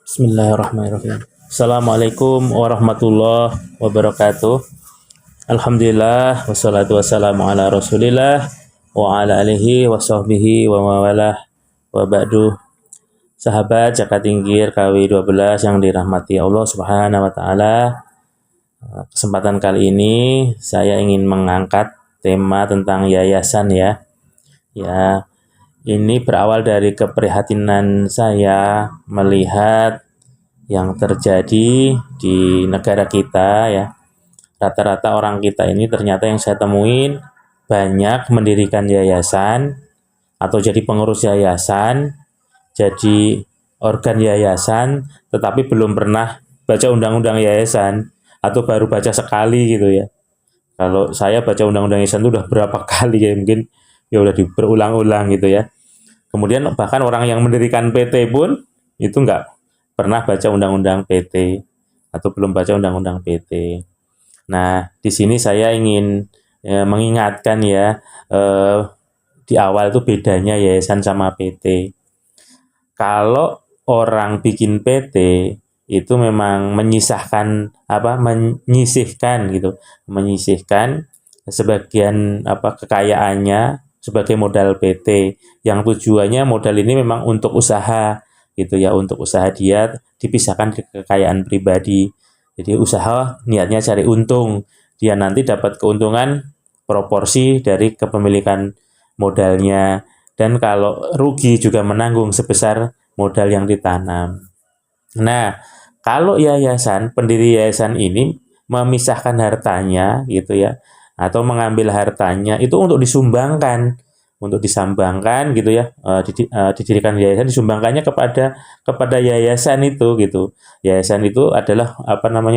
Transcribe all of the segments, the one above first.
Bismillahirrahmanirrahim. Assalamualaikum warahmatullahi wabarakatuh. Alhamdulillah wassalatu wassalamu ala Rasulillah wa ala alihi wa sahbihi wa mawalah wa ba'du. Sahabat Zakat Tingkir KW12 yang dirahmati Allah Subhanahu wa taala. Kesempatan kali ini saya ingin mengangkat tema tentang yayasan ya. Ya, ini berawal dari keprihatinan saya melihat yang terjadi di negara kita ya. Rata-rata orang kita ini ternyata yang saya temuin banyak mendirikan yayasan atau jadi pengurus yayasan, jadi organ yayasan, tetapi belum pernah baca undang-undang yayasan atau baru baca sekali gitu ya. Kalau saya baca undang-undang yayasan itu udah berapa kali ya, mungkin ya udah berulang-ulang gitu ya. Kemudian bahkan orang yang mendirikan PT pun itu nggak pernah baca undang-undang PT atau belum baca undang-undang PT. Nah, di sini saya ingin mengingatkan ya, di awal itu bedanya yayasan sama PT. Kalau orang bikin PT itu memang menyisihkan gitu, menyisihkan sebagian kekayaannya sebagai modal PT yang tujuannya modal ini memang untuk usaha gitu ya, untuk usaha dia dipisahkan ke kekayaan pribadi. Jadi usaha niatnya cari untung, dia nanti dapat keuntungan proporsi dari kepemilikan modalnya, dan kalau rugi juga menanggung sebesar modal yang ditanam. Nah, kalau yayasan, pendiri yayasan ini memisahkan hartanya gitu ya, atau mengambil hartanya itu untuk disambangkan gitu ya, didirikan yayasan, disumbangkannya kepada yayasan itu gitu. Yayasan itu adalah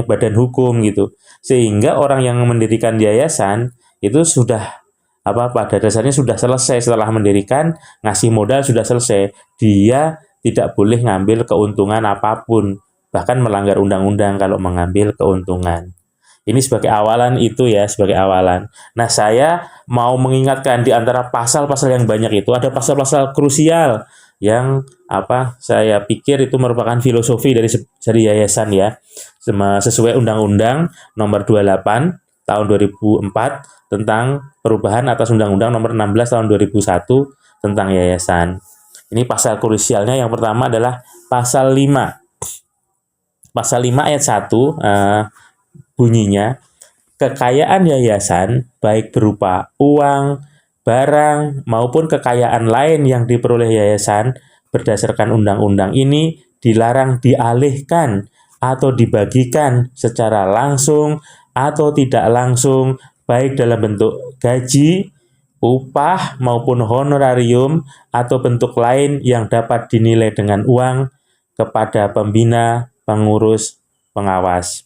badan hukum gitu, sehingga orang yang mendirikan yayasan itu sudah pada dasarnya sudah selesai. Setelah mendirikan, ngasih modal sudah selesai, dia tidak boleh ngambil keuntungan apapun, bahkan melanggar undang-undang kalau mengambil keuntungan. Ini sebagai awalan itu ya, sebagai awalan. Nah, saya mau mengingatkan di antara pasal-pasal yang banyak itu ada pasal-pasal krusial yang saya pikir itu merupakan filosofi dari yayasan ya. Sesuai Undang-Undang Nomor 28 tahun 2004 tentang perubahan atas Undang-Undang Nomor 16 tahun 2001 tentang yayasan. Ini pasal krusialnya yang pertama adalah pasal 5. Pasal 5 ayat 1 bunyinya, kekayaan yayasan baik berupa uang, barang, maupun kekayaan lain yang diperoleh yayasan berdasarkan undang-undang ini dilarang dialihkan atau dibagikan secara langsung atau tidak langsung, baik dalam bentuk gaji, upah, maupun honorarium atau bentuk lain yang dapat dinilai dengan uang kepada pembina, pengurus, pengawas.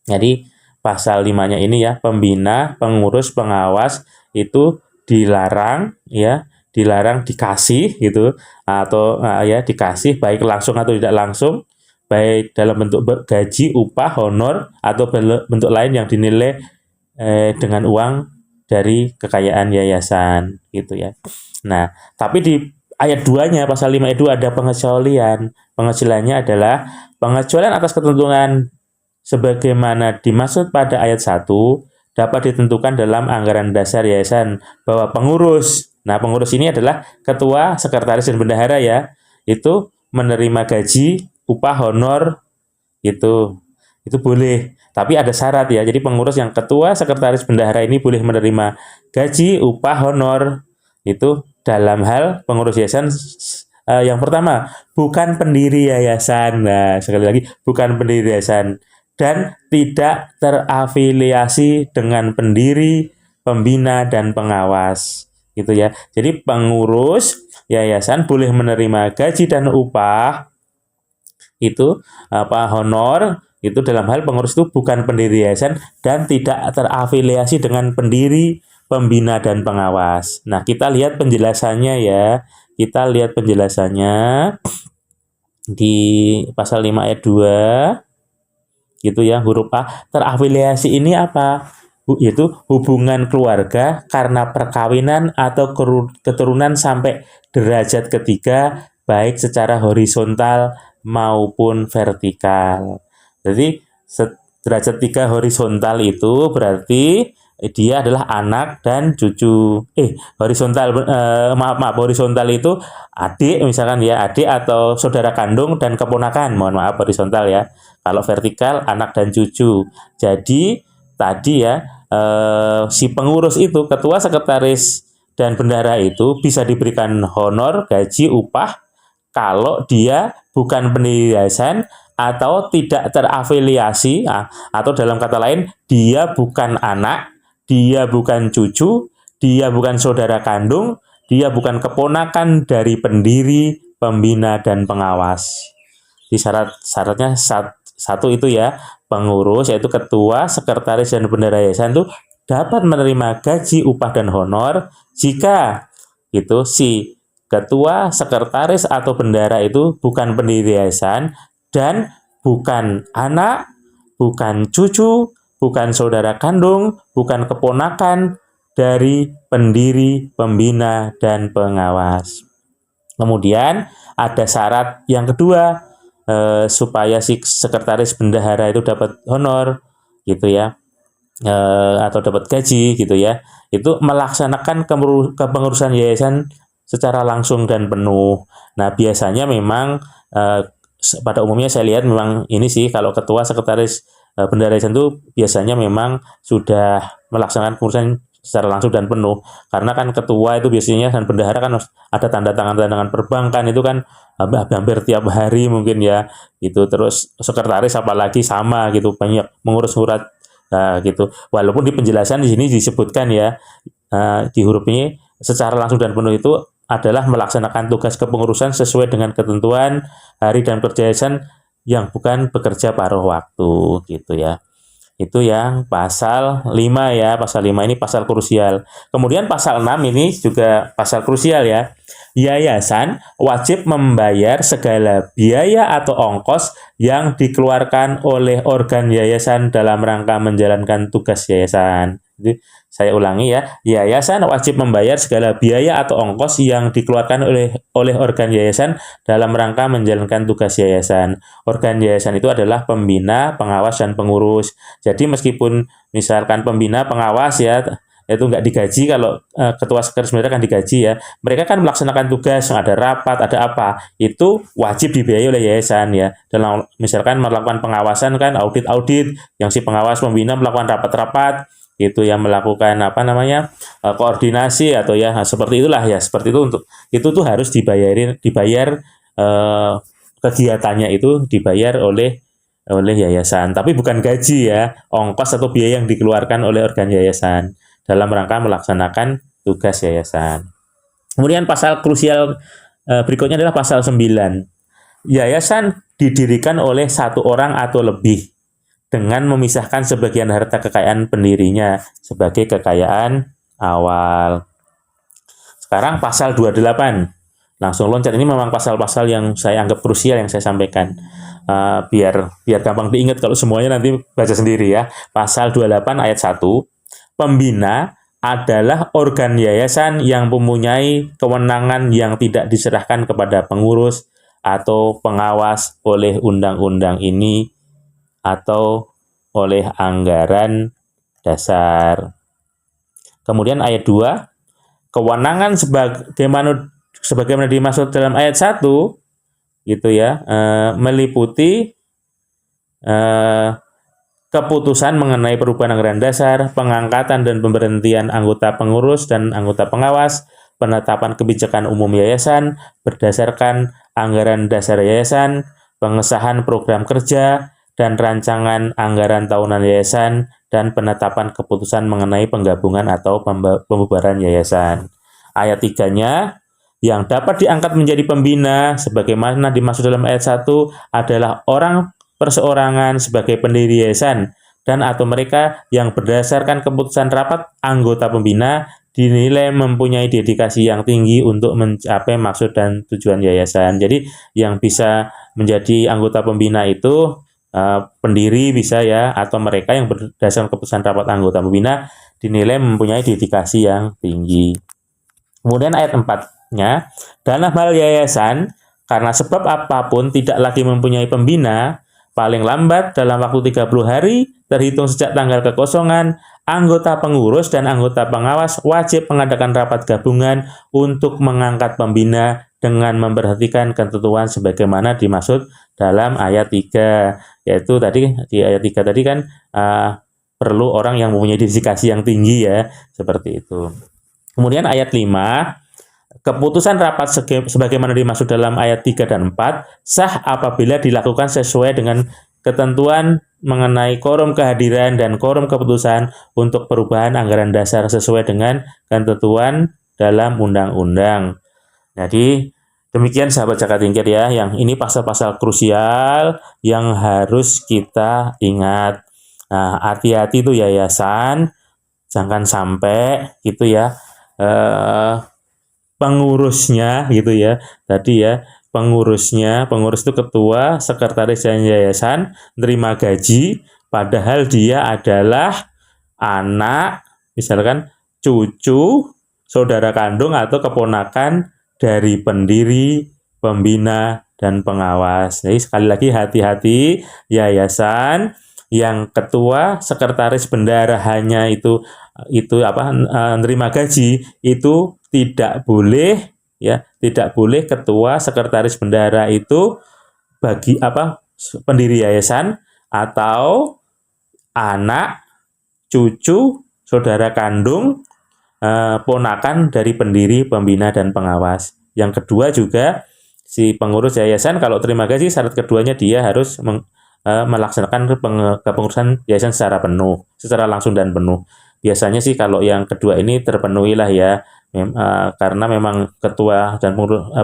Jadi pasal 5-nya ini ya, pembina, pengurus, pengawas itu dilarang ya, dilarang dikasih gitu, atau dikasih baik langsung atau tidak langsung, baik dalam bentuk gaji, upah, honor, atau bentuk lain yang dinilai dengan uang dari kekayaan yayasan gitu ya. Nah, tapi di ayat 2-nya, pasal 5 itu ada pengecualian. Pengecualiannya adalah pengecualian atas ketentuan sebagaimana dimaksud pada ayat 1 dapat ditentukan dalam anggaran dasar yayasan bahwa pengurus, nah pengurus ini adalah ketua, sekretaris, dan bendahara ya, itu menerima gaji, upah, honor, itu boleh. Tapi ada syarat ya, jadi pengurus yang ketua, sekretaris, bendahara ini boleh menerima gaji, upah, honor, itu dalam hal pengurus yayasan yang pertama, bukan pendiri yayasan. Nah, sekali lagi, bukan pendiri yayasan dan tidak terafiliasi dengan pendiri, pembina, dan pengawas gitu ya. Jadi pengurus yayasan boleh menerima gaji dan upah itu honor itu dalam hal pengurus itu bukan pendiri yayasan dan tidak terafiliasi dengan pendiri, pembina, dan pengawas. Nah, kita lihat penjelasannya ya. Kita lihat penjelasannya di pasal 5 ayat 2 gitu ya, huruf A. Terafiliasi ini apa? Yaitu hubungan keluarga karena perkawinan atau keturunan sampai derajat ketiga, baik secara horizontal maupun vertikal. Jadi derajat 3 horizontal itu berarti dia adalah anak dan cucu. Horizontal, maaf, horizontal itu adik misalkan ya, adik atau saudara kandung dan keponakan. Mohon maaf, horizontal ya. Kalau vertikal anak dan cucu. Jadi tadi ya, si pengurus itu, ketua, sekretaris, dan bendahara itu bisa diberikan honor, gaji, upah kalau dia bukan pendiri yayasan atau tidak terafiliasi, atau dalam kata lain, dia bukan anak, dia bukan cucu, dia bukan saudara kandung, dia bukan keponakan dari pendiri, pembina, dan pengawas. Di syaratnya satu itu ya, pengurus yaitu ketua, sekretaris, dan bendahara yayasan itu dapat menerima gaji, upah, dan honor jika itu si ketua, sekretaris, atau bendahara itu bukan pendiri yayasan dan bukan anak, bukan cucu, bukan saudara kandung, bukan keponakan dari pendiri, pembina, dan pengawas. Kemudian ada syarat yang kedua, supaya si sekretaris bendahara itu dapat honor gitu ya, atau dapat gaji gitu ya, itu melaksanakan kepengurusan yayasan secara langsung dan penuh. Nah, biasanya memang pada umumnya saya lihat memang ini sih, kalau ketua, sekretaris, bendahara yayasan itu biasanya memang sudah melaksanakan pengurusan secara langsung dan penuh, karena kan ketua itu biasanya dan bendahara kan ada tanda tangan perbankan itu kan hampir tiap hari mungkin ya gitu. Terus sekretaris apalagi sama gitu, banyak mengurus surat gitu. Walaupun di penjelasan di sini disebutkan ya, di huruf ini secara langsung dan penuh itu adalah melaksanakan tugas kepengurusan sesuai dengan ketentuan hari dan kerja yayasan yang bukan bekerja paruh waktu gitu ya. Itu yang pasal 5 ya. Pasal 5 ini pasal krusial. Kemudian pasal 6 ini juga pasal krusial ya. Yayasan wajib membayar segala biaya atau ongkos yang dikeluarkan oleh organ yayasan dalam rangka menjalankan tugas yayasan. Jadi, saya ulangi ya, yayasan wajib membayar segala biaya atau ongkos yang dikeluarkan oleh organ yayasan dalam rangka menjalankan tugas yayasan. Organ yayasan itu adalah pembina, pengawas, dan pengurus. Jadi meskipun misalkan pembina, pengawas ya, itu nggak digaji, kalau ketua sekretaris bendahara kan digaji ya. Mereka kan melaksanakan tugas, ada rapat, ada apa, itu wajib dibiayai oleh yayasan ya. Dalam misalkan melakukan pengawasan kan, audit-audit, yang si pengawas pembina melakukan rapat-rapat, itu yang melakukan koordinasi atau ya seperti itulah ya, seperti itu. Untuk itu tuh harus dibayar, kegiatannya itu dibayar oleh yayasan, tapi bukan gaji ya, ongkos atau biaya yang dikeluarkan oleh organ yayasan dalam rangka melaksanakan tugas yayasan. Kemudian pasal krusial berikutnya adalah pasal 9. Yayasan didirikan oleh satu orang atau lebih dengan memisahkan sebagian harta kekayaan pendirinya sebagai kekayaan awal. Sekarang pasal 28. Langsung loncat, ini memang pasal-pasal yang saya anggap krusial yang saya sampaikan. Biar gampang diingat, kalau semuanya nanti baca sendiri ya. Pasal 28 ayat 1. Pembina adalah organ yayasan yang mempunyai kewenangan yang tidak diserahkan kepada pengurus atau pengawas oleh undang-undang ini atau oleh anggaran dasar. Kemudian ayat 2, kewenangan sebagaimana dimaksud dalam ayat 1 gitu ya, meliputi keputusan mengenai perubahan anggaran dasar, pengangkatan dan pemberhentian anggota pengurus dan anggota pengawas, penetapan kebijakan umum yayasan berdasarkan anggaran dasar yayasan, pengesahan program kerja, dan rancangan anggaran tahunan yayasan, dan penetapan keputusan mengenai penggabungan atau pembubaran yayasan. Ayat 3-nya, yang dapat diangkat menjadi pembina sebagaimana dimaksud dalam ayat 1 adalah orang perseorangan sebagai pendiri yayasan dan atau mereka yang berdasarkan keputusan rapat anggota pembina dinilai mempunyai dedikasi yang tinggi untuk mencapai maksud dan tujuan yayasan. Jadi yang bisa menjadi anggota pembina itu pendiri bisa ya, atau mereka yang berdasarkan keputusan rapat anggota pembina dinilai mempunyai dedikasi yang tinggi. Kemudian ayat 4-nya, dalam hal yayasan, karena sebab apapun tidak lagi mempunyai pembina, paling lambat dalam waktu 30 hari terhitung sejak tanggal kekosongan, anggota pengurus dan anggota pengawas wajib mengadakan rapat gabungan untuk mengangkat pembina dengan memperhatikan ketentuan sebagaimana dimaksud dalam ayat 3. Yaitu tadi di ayat 3 tadi kan perlu orang yang mempunyai dedikasi yang tinggi ya, seperti itu. Kemudian ayat 5, keputusan rapat sebagaimana dimaksud dalam ayat 3 dan 4 sah apabila dilakukan sesuai dengan ketentuan mengenai quorum kehadiran dan quorum keputusan untuk perubahan anggaran dasar sesuai dengan ketentuan dalam undang-undang. Jadi demikian sahabat zakat tingkir ya, yang ini pasal-pasal krusial yang harus kita ingat. Nah, hati-hati tuh yayasan, jangan sampai gitu ya, pengurusnya gitu ya, tadi ya, pengurus itu ketua, sekretaris dan yayasan nerima gaji, padahal dia adalah anak, misalkan cucu, saudara kandung atau keponakan dari pendiri, pembina, dan pengawas. Jadi sekali lagi hati-hati yayasan yang ketua, sekretaris, bendara hanya itu nerima gaji, itu tidak boleh ya, tidak boleh ketua, sekretaris, bendara itu bagi pendiri yayasan atau anak, cucu, saudara kandung, ponakan dari pendiri, pembina, dan pengawas. Yang kedua juga si pengurus yayasan kalau terima gaji, syarat keduanya dia harus melaksanakan kepengurusan yayasan secara penuh, secara langsung dan penuh. Biasanya sih kalau yang kedua ini terpenuhi lah ya, karena memang ketua dan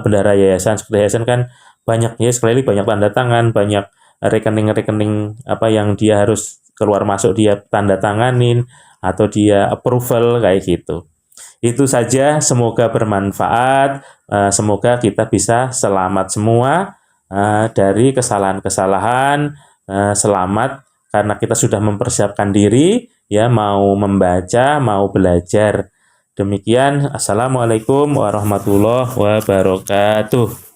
bendahara yayasan, seperti yayasan kan banyak ya, sekali lagi banyak tanda tangan, banyak rekening-rekening yang dia harus keluar masuk dia tanda tanganin atau dia approval kayak gitu. Itu saja, semoga bermanfaat, semoga kita bisa selamat semua dari kesalahan-kesalahan, selamat karena kita sudah mempersiapkan diri ya, mau membaca, mau belajar. Demikian, assalamualaikum warahmatullahi wabarakatuh.